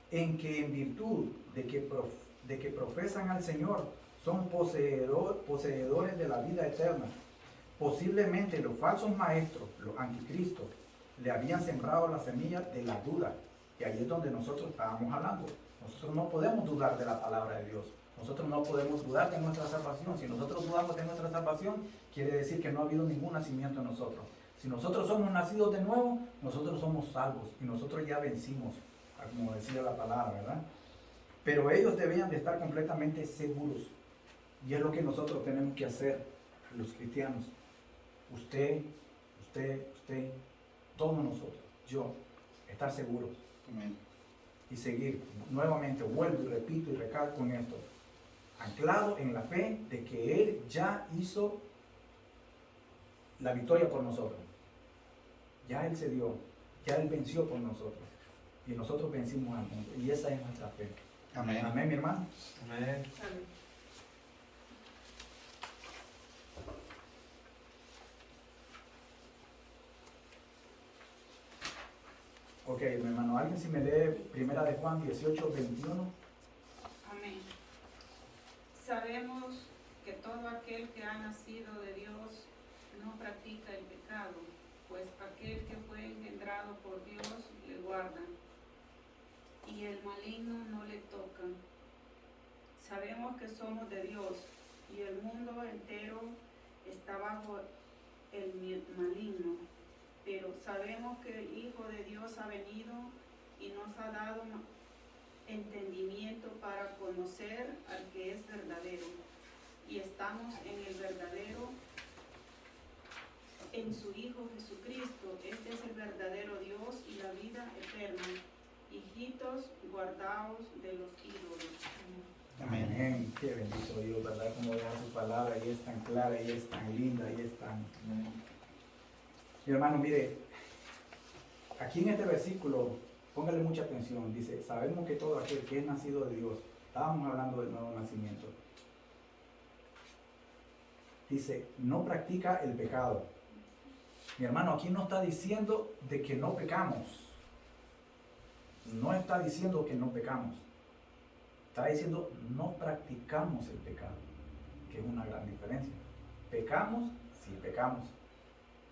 en que en virtud de que profesan al Señor, son poseedores de la vida eterna. Posiblemente los falsos maestros, los anticristos, le habían sembrado la semilla de la duda, y ahí es donde nosotros estábamos hablando. Nosotros no podemos dudar de la palabra de Dios, nosotros no podemos dudar de nuestra salvación. Si nosotros dudamos de nuestra salvación, quiere decir que no ha habido ningún nacimiento en nosotros. Si nosotros somos nacidos de nuevo, nosotros somos salvos, y nosotros ya vencimos, como decía la palabra, ¿verdad? Pero ellos debían de estar completamente seguros, y es lo que nosotros tenemos que hacer, los cristianos. Usted, todos nosotros, yo, estar seguros. Amén. Y seguir. Nuevamente vuelvo y repito y recalco en esto, anclado en la fe de que Él ya hizo la victoria por nosotros. Ya Él se dio, ya Él venció por nosotros, y nosotros vencimos al mundo, y esa es nuestra fe. Amén. Amén, mi hermano. Amén. Amén. Ok, mi hermano, alguien si me lee primera de Juan 18, 21. Amén. Sabemos que todo aquel que ha nacido de Dios no practica el pecado, pues aquel que fue engendrado por Dios le guarda, y el maligno no le toca. Sabemos que somos de Dios, y el mundo entero está bajo el maligno. Pero sabemos que el Hijo de Dios ha venido y nos ha dado entendimiento para conocer al que es verdadero. Y estamos en el verdadero, en su Hijo Jesucristo. Este es el verdadero Dios y la vida eterna. Y hijitos, guardaos de los ídolos. Amén. Amén. Qué bendito Dios, ¿verdad? Como deja su palabra y es tan clara y es tan linda y es tan... Mi hermano, mire, aquí en este versículo, póngale mucha atención. Dice, sabemos que todo aquel que es nacido de Dios, estábamos hablando del nuevo nacimiento. Dice, no practica el pecado. Mi hermano, aquí no está diciendo de que no pecamos. No está diciendo que no pecamos. Está diciendo, no practicamos el pecado, que es una gran diferencia. Pecamos, sí pecamos.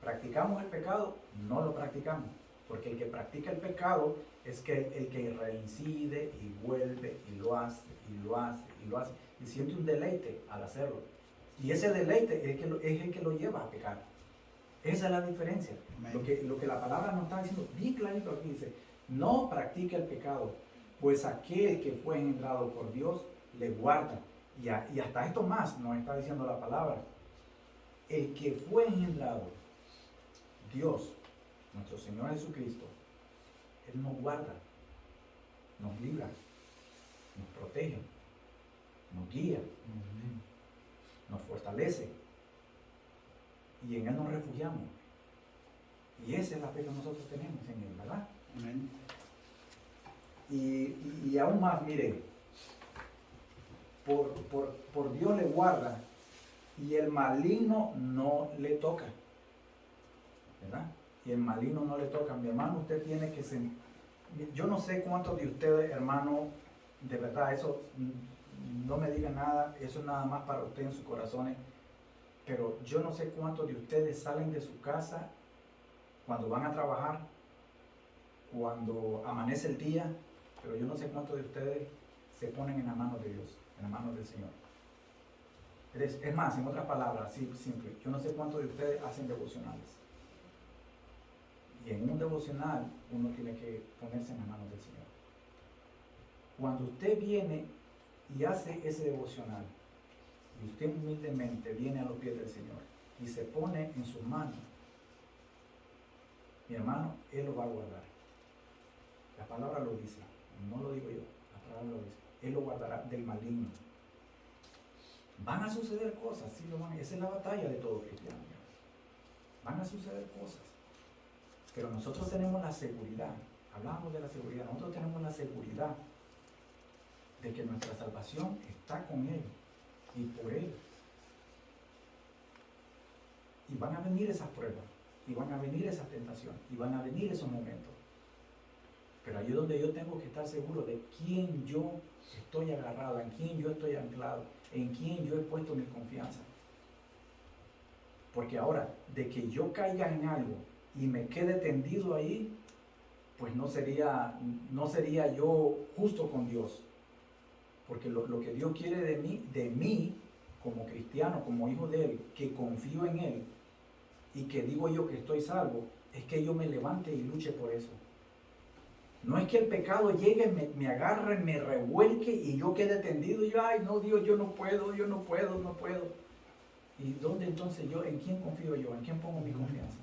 Practicamos el pecado, no lo practicamos. Porque el que practica el pecado es que el que reincide y vuelve y lo hace, y lo hace, y lo hace. Y siente un deleite al hacerlo. Y ese deleite es el que lo lleva a pecar. Esa es la diferencia. Lo que la palabra nos está diciendo, bien clarito aquí dice, no practica el pecado, pues aquel que fue engendrado por Dios le guarda. Y hasta esto más nos está diciendo la palabra. El que fue engendrado, Dios, nuestro Señor Jesucristo, Él nos guarda, nos libra, nos protege, nos guía, nos fortalece. Y en Él nos refugiamos. Y esa es la fe que nosotros tenemos en Él, ¿verdad? Amén. Y aún más, mire, por Dios le guarda y el maligno no le toca, ¿verdad? Y el maligno no le toca. Mi hermano, usted tiene que sentir, yo no sé cuántos de ustedes, hermano, de verdad, eso no me diga nada, eso es nada más para usted en sus corazones, pero yo no sé cuántos de ustedes salen de su casa cuando van a trabajar, cuando amanece el día, pero yo no sé cuántos de ustedes se ponen en las manos de Dios, en las manos del Señor. Es más, en otras palabras, así simple, yo no sé cuántos de ustedes hacen devocionales. Y en un devocional uno tiene que ponerse en las manos del Señor. Cuando usted viene y hace ese devocional, y usted humildemente viene a los pies del Señor y se pone en sus manos, mi hermano, Él lo va a guardar. La palabra lo dice, no lo digo yo, la palabra lo dice. Él lo guardará del maligno. Van a suceder cosas, sí lo van. Esa es la batalla de todo cristiano. Van a suceder cosas. Pero nosotros tenemos la seguridad, hablamos de la seguridad, nosotros tenemos la seguridad de que nuestra salvación está con Él y por Él. Y van a venir esas pruebas, y van a venir esas tentaciones, y van a venir esos momentos. Pero ahí es donde yo tengo que estar seguro de quién yo estoy agarrado, en quién yo estoy anclado, en quién yo he puesto mi confianza. Porque ahora, de que yo caiga en algo y me quede tendido ahí, pues no sería yo justo con Dios. Porque lo que Dios quiere de mí, como cristiano, como hijo de Él, que confío en Él, y que digo yo que estoy salvo, es que yo me levante y luche por eso. No es que el pecado llegue, me agarre, me revuelque y yo quede tendido y yo, ay no Dios, yo no puedo. ¿Y dónde entonces en quién confío yo? ¿En quién pongo mi confianza?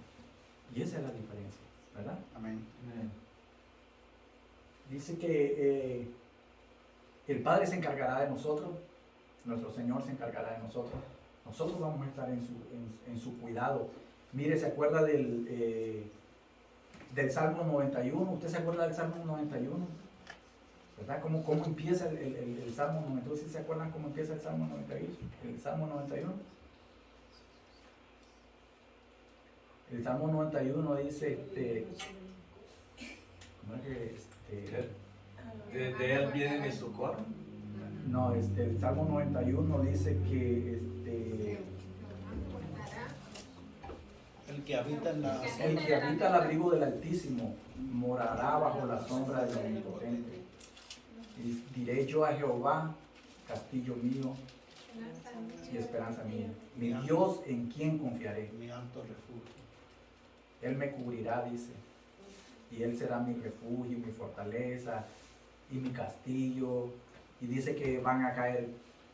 Y esa es la diferencia, ¿verdad? Amén. Dice que el Padre se encargará de nosotros, nuestro Señor se encargará de nosotros. Nosotros vamos a estar en su cuidado. Mire, ¿se acuerda del Salmo 91? ¿Usted se acuerda del Salmo 91? ¿Verdad? ¿Cómo empieza el Salmo 91? ¿Sí se acuerdan cómo empieza el Salmo 91? El Salmo 91. El Salmo 91 dice, ¿cómo es que de Él viene mi socorro. No, el Salmo 91 dice que El que habita en la... el que habita al abrigo del Altísimo morará bajo la sombra del Omnipotente. Y diré yo a Jehová, castillo mío y esperanza mía, mi Dios en quien confiaré. Mi alto refugio. Él me cubrirá, dice, y Él será mi refugio, mi fortaleza y mi castillo. Y dice que van a caer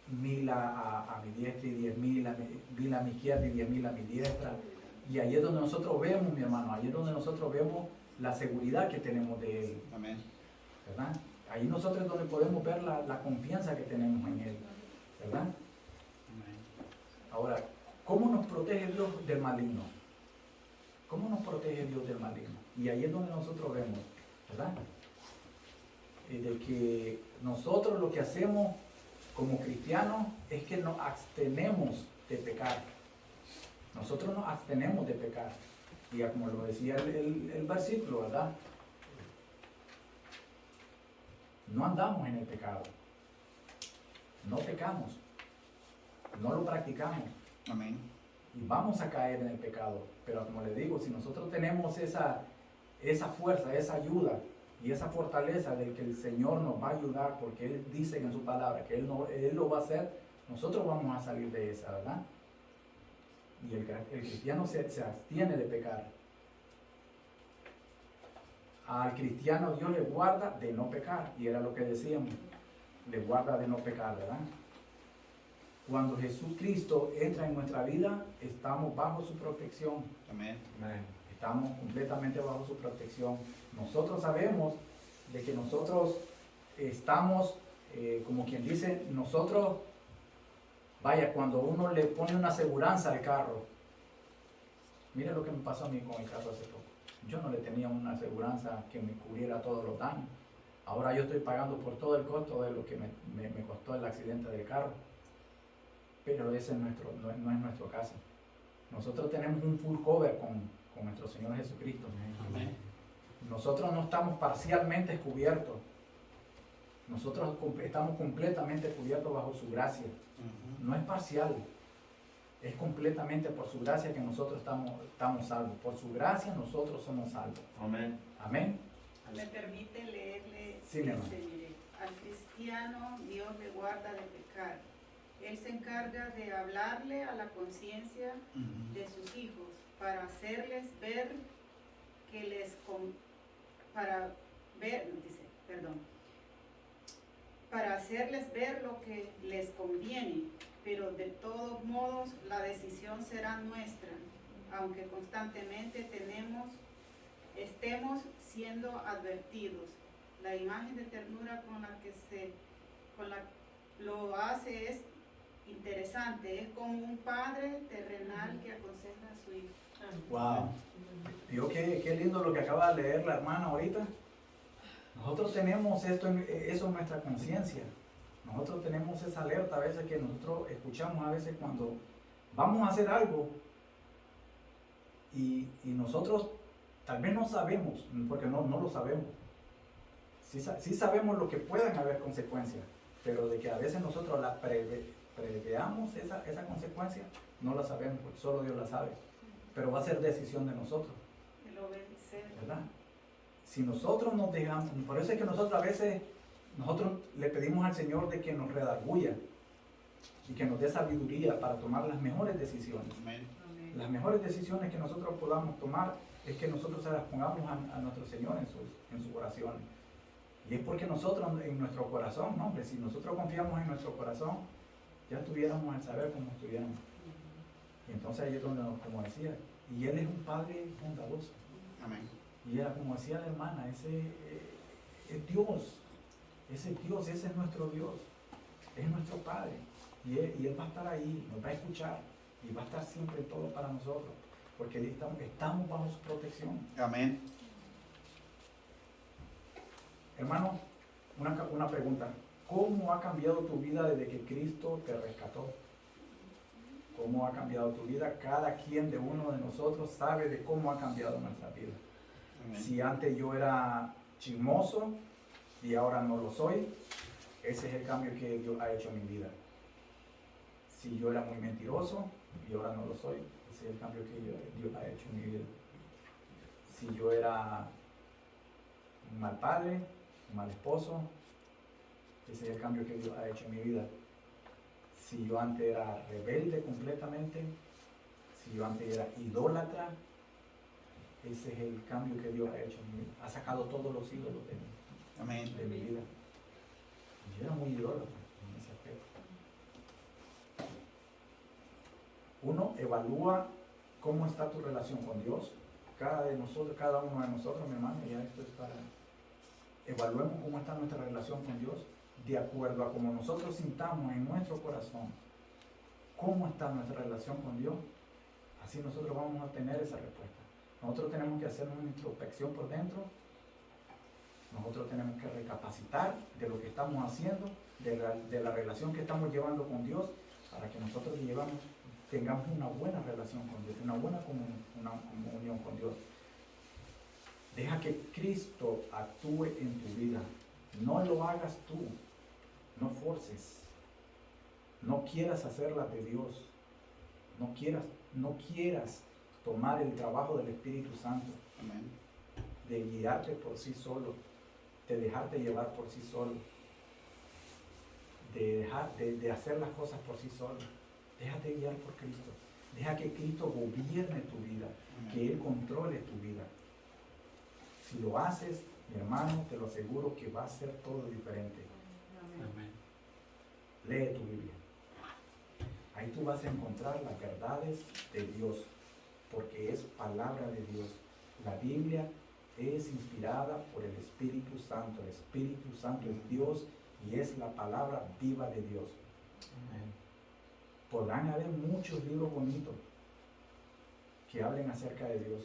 1000 a mi diestra y 10.000 a mi izquierda y 10.000 a mi diestra. Y ahí es donde nosotros vemos, mi hermano, ahí es donde nosotros vemos la seguridad que tenemos de Él. Amén. ¿verdad? Ahí nosotros es donde podemos ver la confianza que tenemos en Él, ¿verdad? Ahora, ¿cómo nos protege Dios del maligno? ¿Cómo nos protege Dios del maligno? Y ahí es donde nosotros vemos, ¿verdad? De que nosotros lo que hacemos como cristianos es que nos abstenemos de pecar. Nosotros nos abstenemos de pecar. Y ya como lo decía el versículo, ¿verdad? No andamos en el pecado. No pecamos. No lo practicamos. Amén. Y vamos a caer en el pecado. Pero como les digo, si nosotros tenemos esa fuerza, esa ayuda y esa fortaleza del que el Señor nos va a ayudar, porque Él dice en su palabra que Él lo va a hacer, nosotros vamos a salir de esa, ¿verdad? Y el cristiano se abstiene de pecar. Al cristiano Dios le guarda de no pecar, y era lo que decíamos, le guarda de no pecar, ¿verdad? Cuando Jesucristo entra en nuestra vida, estamos bajo su protección. Amén. Estamos completamente bajo su protección. Nosotros sabemos de que nosotros estamos, como quien dice, nosotros, vaya, cuando uno le pone una aseguranza al carro, mire lo que me pasó a mí con el carro hace poco. Yo no le tenía una aseguranza que me cubriera todos los daños. Ahora yo estoy pagando por todo el costo de lo que me costó el accidente del carro. Pero ese no es nuestro caso. Nosotros tenemos un full cover con nuestro Señor Jesucristo. Amén. Nosotros no estamos parcialmente cubiertos. Nosotros estamos completamente cubiertos bajo su gracia. No es parcial. Es completamente por su gracia que nosotros estamos salvos. Por su gracia nosotros somos salvos. Amén. Amén. Me permite leerle, Sí, dice, hermano. mire, al cristiano Dios le guarda de pecar. Él se encarga de hablarle a la conciencia de sus hijos para hacerles ver para hacerles ver lo que les conviene, pero de todos modos la decisión será nuestra, aunque constantemente estemos siendo advertidos. La imagen de ternura con la lo hace es interesante, es como un padre terrenal que aconseja a su hijo. Wow. Vio qué lindo lo que acaba de leer la hermana ahorita. Nosotros tenemos eso en nuestra conciencia. Nosotros tenemos esa alerta a veces que nosotros escuchamos a veces cuando vamos a hacer algo y nosotros tal vez no sabemos, porque no lo sabemos. Sí sabemos lo que puedan haber consecuencias, pero de que a veces nosotros la preveamos esa consecuencia, no la sabemos, porque solo Dios la sabe. Pero va a ser decisión de nosotros, El obedecer. ¿verdad? Si nosotros nos dejamos, por eso es que nosotros a veces, nosotros le pedimos al Señor de que nos redarguya y que nos dé sabiduría para tomar las mejores decisiones. Amén. Amén. Las mejores decisiones que nosotros podamos tomar es que nosotros se las pongamos a nuestro Señor en sus oraciones. Y es porque nosotros en nuestro corazón, ¿no? Hombre, si nosotros confiamos en nuestro corazón, ya estuviéramos al saber cómo estuviéramos. Y entonces ahí es donde, como decía, y Él es un Padre bondadoso. Amén. Y era como decía la hermana, ese es Dios. Ese es Dios, ese es nuestro Dios. Es nuestro Padre. Y Él va a estar ahí, nos va a escuchar. Y va a estar siempre todo para nosotros. Porque estamos bajo su protección. Amén. Hermano, una pregunta. ¿Cómo ha cambiado tu vida desde que Cristo te rescató? ¿Cómo ha cambiado tu vida? Cada quien de uno de nosotros sabe de cómo ha cambiado nuestra vida. Amén. Si antes yo era chismoso y ahora no lo soy, ese es el cambio que Dios ha hecho en mi vida. Si yo era muy mentiroso y ahora no lo soy, ese es el cambio que Dios ha hecho en mi vida. Si yo era un mal padre, un mal esposo, ese es el cambio que Dios ha hecho en mi vida. Si yo antes era rebelde completamente, si yo antes era idólatra, ese es el cambio que Dios ha hecho en mi vida. Ha sacado todos los ídolos Amén. de mi vida. Yo era muy idólatra en ese aspecto. Uno evalúa cómo está tu relación con Dios. Cada uno de nosotros, mi hermano, ya esto es evaluemos cómo está nuestra relación con Dios, de acuerdo a cómo nosotros sintamos en nuestro corazón cómo está nuestra relación con Dios, así nosotros vamos a tener esa respuesta. Nosotros tenemos que hacer una introspección por dentro, nosotros tenemos que recapacitar de lo que estamos haciendo, de la relación que estamos llevando con Dios, para que nosotros tengamos una buena relación con Dios, una buena comunión con Dios. Deja que Cristo actúe en tu vida. No lo hagas tú. No forces. No quieras hacer la de Dios. No quieras tomar el trabajo del Espíritu Santo. Amén. De guiarte por sí solo. De dejarte llevar por sí solo. De hacer las cosas por sí solo. Déjate guiar por Cristo. Deja que Cristo gobierne tu vida. Amén. Que Él controle tu vida. Si lo haces, mi hermano, te lo aseguro que va a ser todo diferente. Amén. Lee tu Biblia. Ahí tú vas a encontrar las verdades de Dios, porque es palabra de Dios. La Biblia es inspirada por el Espíritu Santo. El Espíritu Santo es Dios y es la palabra viva de Dios. Podrán haber muchos libros bonitos que hablen acerca de Dios.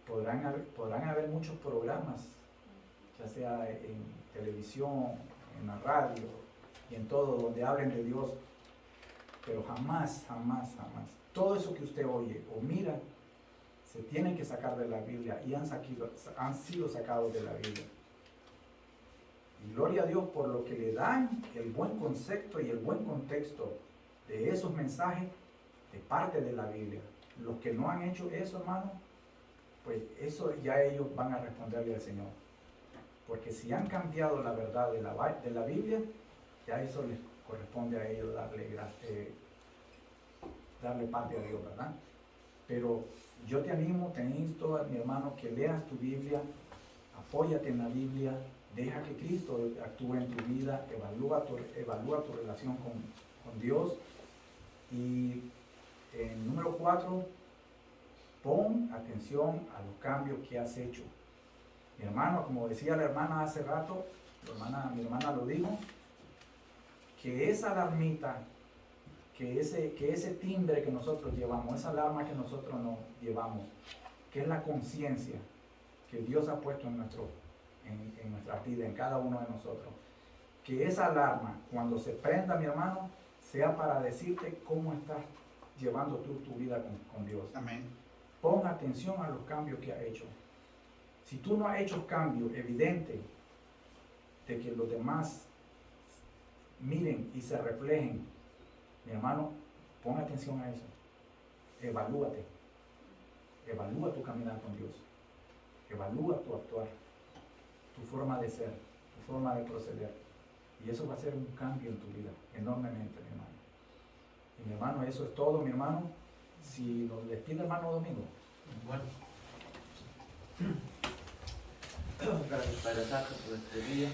Podrán haber muchos programas, ya sea en televisión, en la radio y en todo, donde hablen de Dios. Pero jamás, todo eso que usted oye o mira, se tienen que sacar de la Biblia y han sido sacados de la Biblia. Y gloria a Dios por lo que le dan el buen concepto y el buen contexto de esos mensajes de parte de la Biblia. Los que no han hecho eso, hermano, pues eso ya ellos van a responderle al Señor. Porque si han cambiado la verdad de la Biblia, ya eso les corresponde a ellos darle parte a Dios, ¿verdad? Pero yo te animo, te insto, mi hermano, que leas tu Biblia, apóyate en la Biblia, deja que Cristo actúe en tu vida, evalúa tu relación con Dios. Y número 4, pon atención a los cambios que has hecho. Mi hermano, como decía la hermana hace rato, mi hermana lo dijo, que esa alarmita, que ese timbre que nosotros llevamos, esa alarma que nosotros nos llevamos, que es la conciencia que Dios ha puesto en nuestra vida, en cada uno de nosotros, que esa alarma, cuando se prenda, mi hermano, sea para decirte cómo estás llevando tú tu vida con Dios. Amén. Pon atención a los cambios que has hecho. Si tú no has hecho cambios evidentes de que los demás miren y se reflejen, mi hermano, pon atención a eso. Evalúate. Evalúa tu caminar con Dios. Evalúa tu actuar, tu forma de ser, tu forma de proceder. Y eso va a ser un cambio en tu vida, enormemente, mi hermano. Y mi hermano, eso es todo, mi hermano. Si nos despide, hermano Domingo. Bueno. Gracias, Padre Santo, por este día.